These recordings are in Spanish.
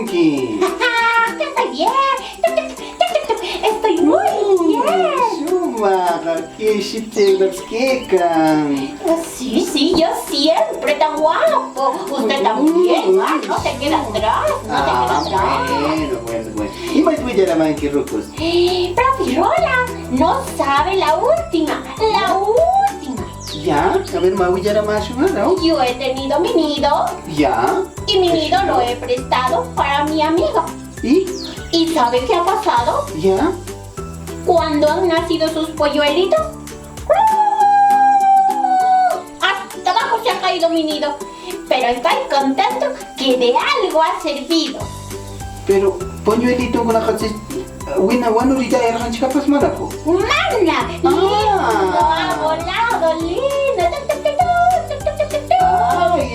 Punky? Estoy bien. Estoy muy bien. Shumaqa, kishitelas kaykan. Sí, yo siempre tan guapo. Usted también. No te queda atrás. No te queda atrás. Bueno. Imayta willaramanki rukus. Profe Rola, no sabe la última. La última. Ya, a ver, ma willaramasun, ¿no? Yo he tenido mi nido. Ya. Y mi nido lo he prestado para mi amiga. ¿Y? ¿Y sabe qué ha pasado? Ya. Cuando han nacido sus polluelitos, hasta abajo se ha caído mi nido. Pero estoy contento que de algo ha servido. Pero, polluelito con la hatsi, wina wanurita erhanchikapas manapo. ¡Mana! ¡Lindo! ¡Ha volado! ¡Lindo!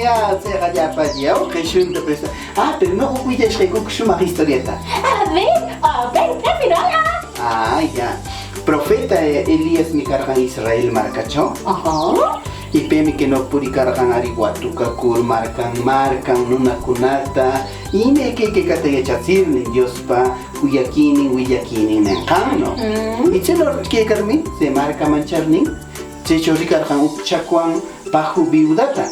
Ya, será ya para allá, o que shunta presta. Pero no huyas que kukushuma historieta. A ver, Rola. Ya. Profeta Elías ni cargan Israel marcacho. Ajá. Y pemi que no puri cargan arihuatuca kur marcan nuna kunata. Y me que kataya chatsirni Dios pa huyakini nenkano. Y chelo que carmi se marca mancharni. Se chori cargan upchakuan bajo viudata.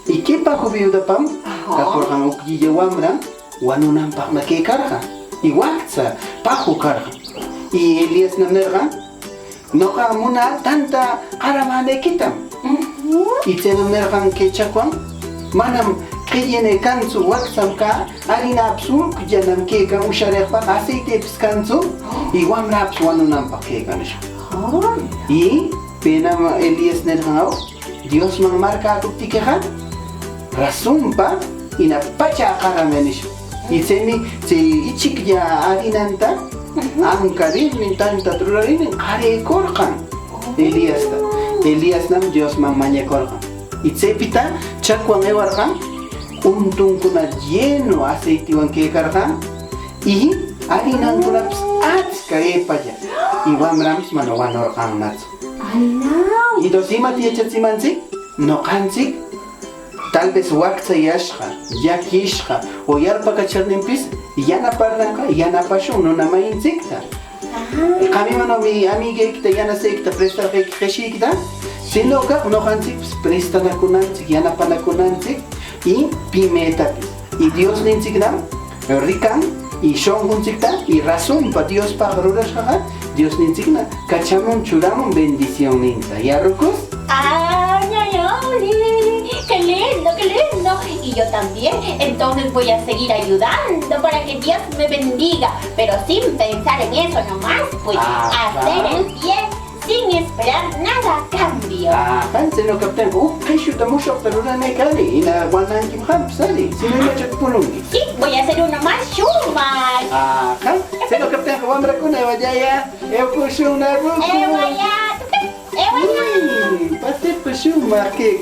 ¿Y qué bajo viuda pam? Kaporgan upjille wamra, wanunan pam que carga. Y wakza bajo carga. Y Elías namerga, no camuna tanta caramane quitam. Y te namergan que chacuan, manam que llene cansu waxam ka, harina absul, yanam que can usharepa, aceite piscansu, y wamra absuanunan pa que ganish. Y pena Elías nergao, Dios man marca a tikeja, razón pa, y na pacha caramenish. Y se ichik ya harinanta, ankarir ni tanta trurarin kare korkan. Elías nam Dios man maña korkan. Y se pita chakwan ewarkan, untun kuna lleno aceite wan que karkan, y harinan kuna atska epaya. Y wamrams manowan orkan natsu. Y dosima tiachatsimansi, no kansik, tal vez wakza yashka, yakishka, o yarpa kacharnimpis, yana parlanka, yana pashun, no nama insekta. Kamimano mi amiga ikta yana sekta presta keshikta, sino ka no hansik presta nakunantik, yana panakunantik, y pimetapis. Y Dios ninsikna, rikan, y shongunsikta, y razón pa Dios pa garurashka, Dios ninsikna, kachamun churamun bendición ninta. ¿Ya rucos? ¡Ay! ¡Qué lindo, qué lindo! Y yo también, entonces voy a seguir ayudando para que Dios me bendiga, pero sin pensar en eso nomás, pues hacer el bien sin esperar nada a cambio. Sino captain, que chuta mucho, pero no me cae, y la guanan kim ham, sale, si no me echa pulungi. Sí, voy a hacer uno más Shumar. Sino captain, wamra kuna wajaya, kushuna ruku. Vaya. Pasti Shumar que